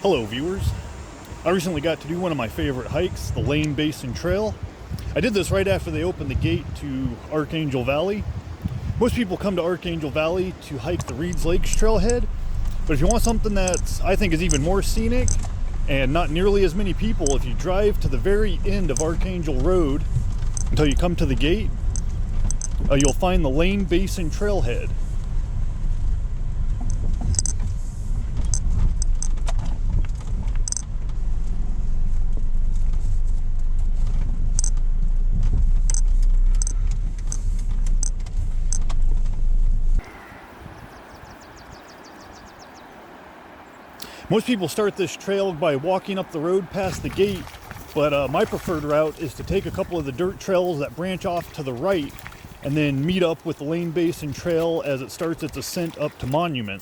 Hello viewers. I recently got to do one of my favorite hikes, the Lane Basin Trail. I did this right after they opened the gate to Archangel Valley. Most people come to Archangel Valley to hike the Reeds Lakes trailhead, but if you want something that I think is even more scenic and not nearly as many people, if you drive to the very end of Archangel Road until you come to the gate, you'll find the Lane Basin trailhead. Most people start this trail by walking up the road past the gate, but my preferred route is to take a couple of the dirt trails that branch off to the right and then meet up with the Lane Basin Trail as it starts its ascent up to Monument.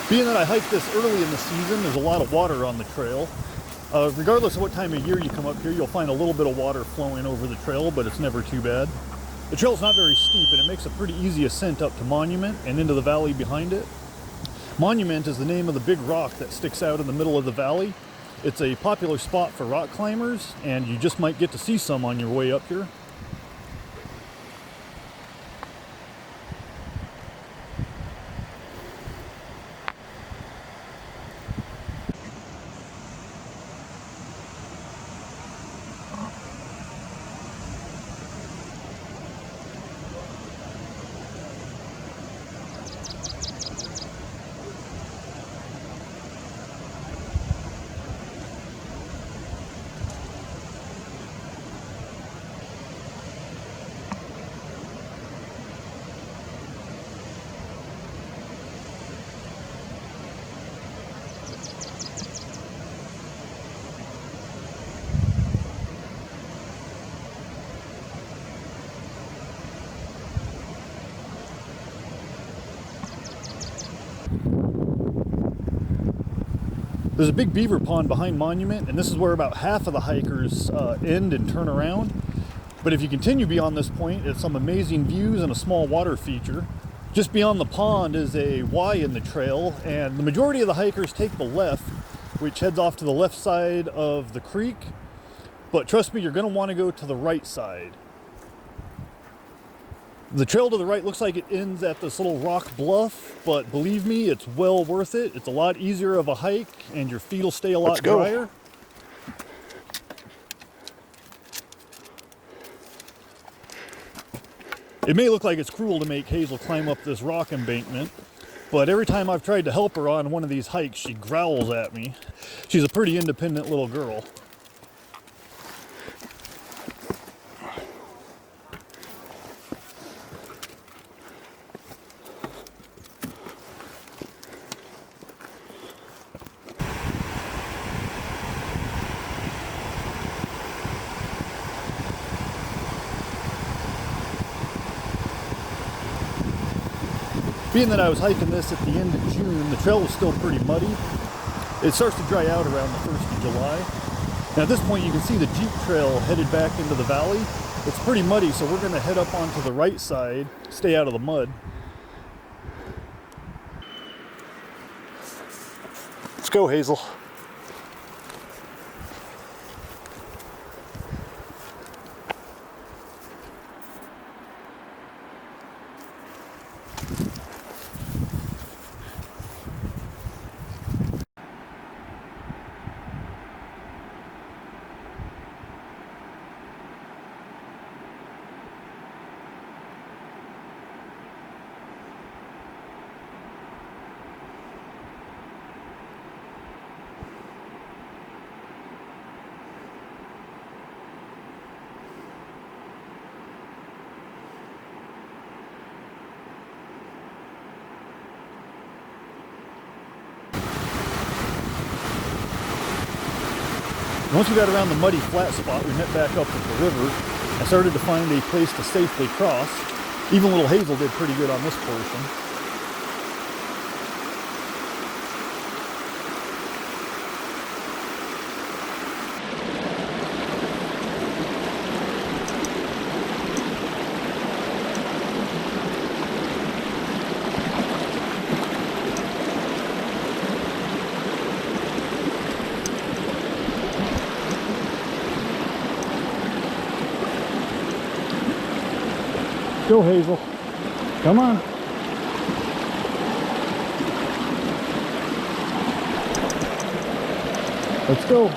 Being that I hiked this early in the season, there's a lot of water on the trail. Regardless of what time of year you come up here, you'll find a little bit of water flowing over the trail, but it's never too bad. The trail's not very steep, and it makes a pretty easy ascent up to Monument and into the valley behind it. Monument is the name of the big rock that sticks out in the middle of the valley. It's a popular spot for rock climbers, and you just might get to see some on your way up here. There's a big beaver pond behind Monument, and this is where about half of the hikers end and turn around. But if you continue beyond this point, it's some amazing views and a small water feature. Just beyond the pond is a Y in the trail, and the majority of the hikers take the left, which heads off to the left side of the creek. But trust me, you're going to want to go to the right side. The trail to the right looks like it ends at this little rock bluff, but believe me, it's well worth it. It's a lot easier of a hike, and your feet will stay a lot drier. It may look like it's cruel to make Hazel climb up this rock embankment, but every time I've tried to help her on one of these hikes, she growls at me. She's a pretty independent little girl. Being that I was hiking this at the end of June, the trail was still pretty muddy. It starts to dry out around the 1st of July. And at this point you can see the Jeep trail headed back into the valley. It's pretty muddy, so we're going to head up onto the right side, stay out of the mud. Let's go, Hazel. Once we got around the muddy flat spot, we met back up with the river and started to find a place to safely cross. Even little Hazel did pretty good on this portion. go, Hazel. Come on. Let's go.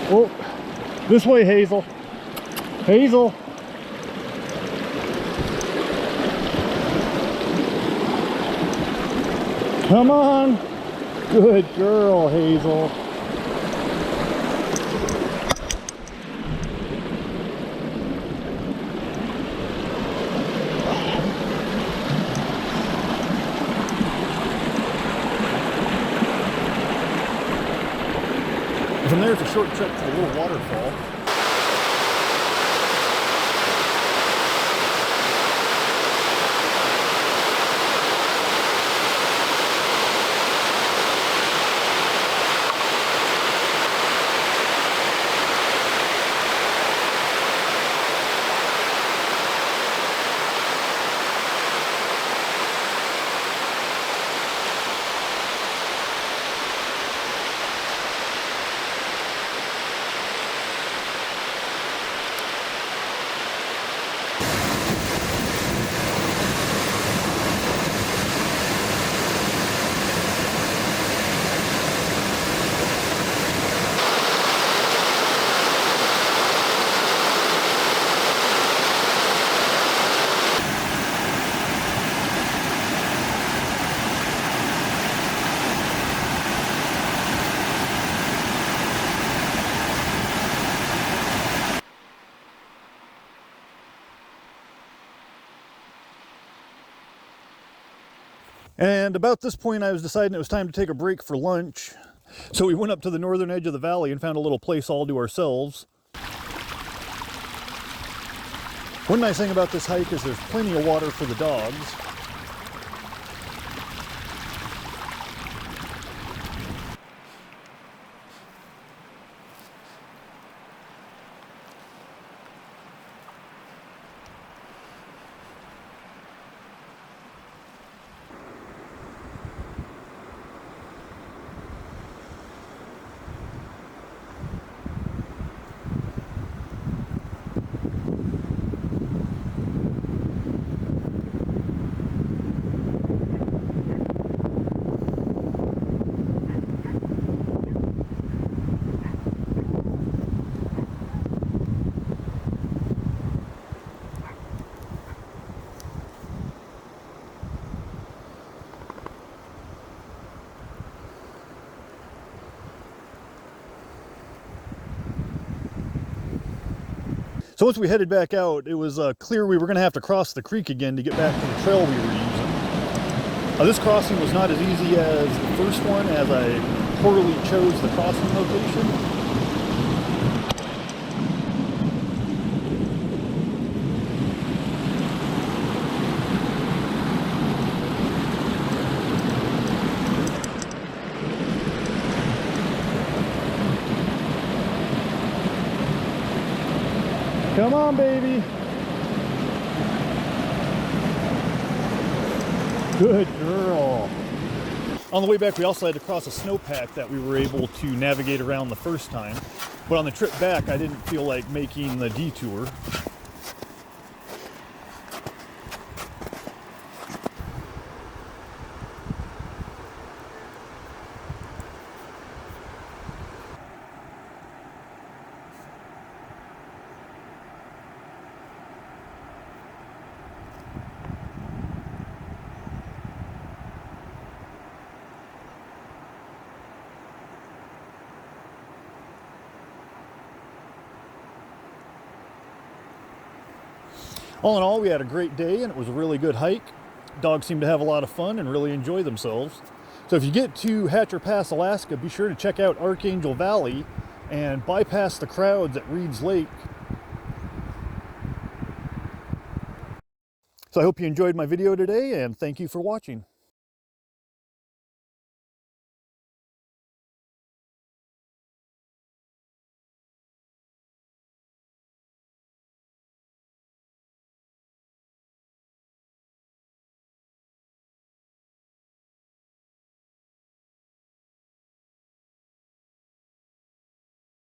Oh, this way, Hazel. Hazel. Come on. Good girl, Hazel. From there, it's a short trek to the little waterfall. And about this point, I was deciding it was time to take a break for lunch. So we went up to the northern edge of the valley and found a little place all to ourselves. One nice thing about this hike is there's plenty of water for the dogs. So once we headed back out, it was clear we were going to have to cross the creek again to get back to the trail we were using. This crossing was not as easy as the first one, as I poorly chose the crossing location. Come on, baby. Good girl. On the way back, we also had to cross a snowpack that we were able to navigate around the first time. But on the trip back, I didn't feel like making the detour. All in all, we had a great day and it was a really good hike. Dogs seemed to have a lot of fun and really enjoy themselves. So if you get to Hatcher Pass, Alaska, be sure to check out Archangel Valley and bypass the crowds at Reed's Lake. So I hope you enjoyed my video today and thank you for watching.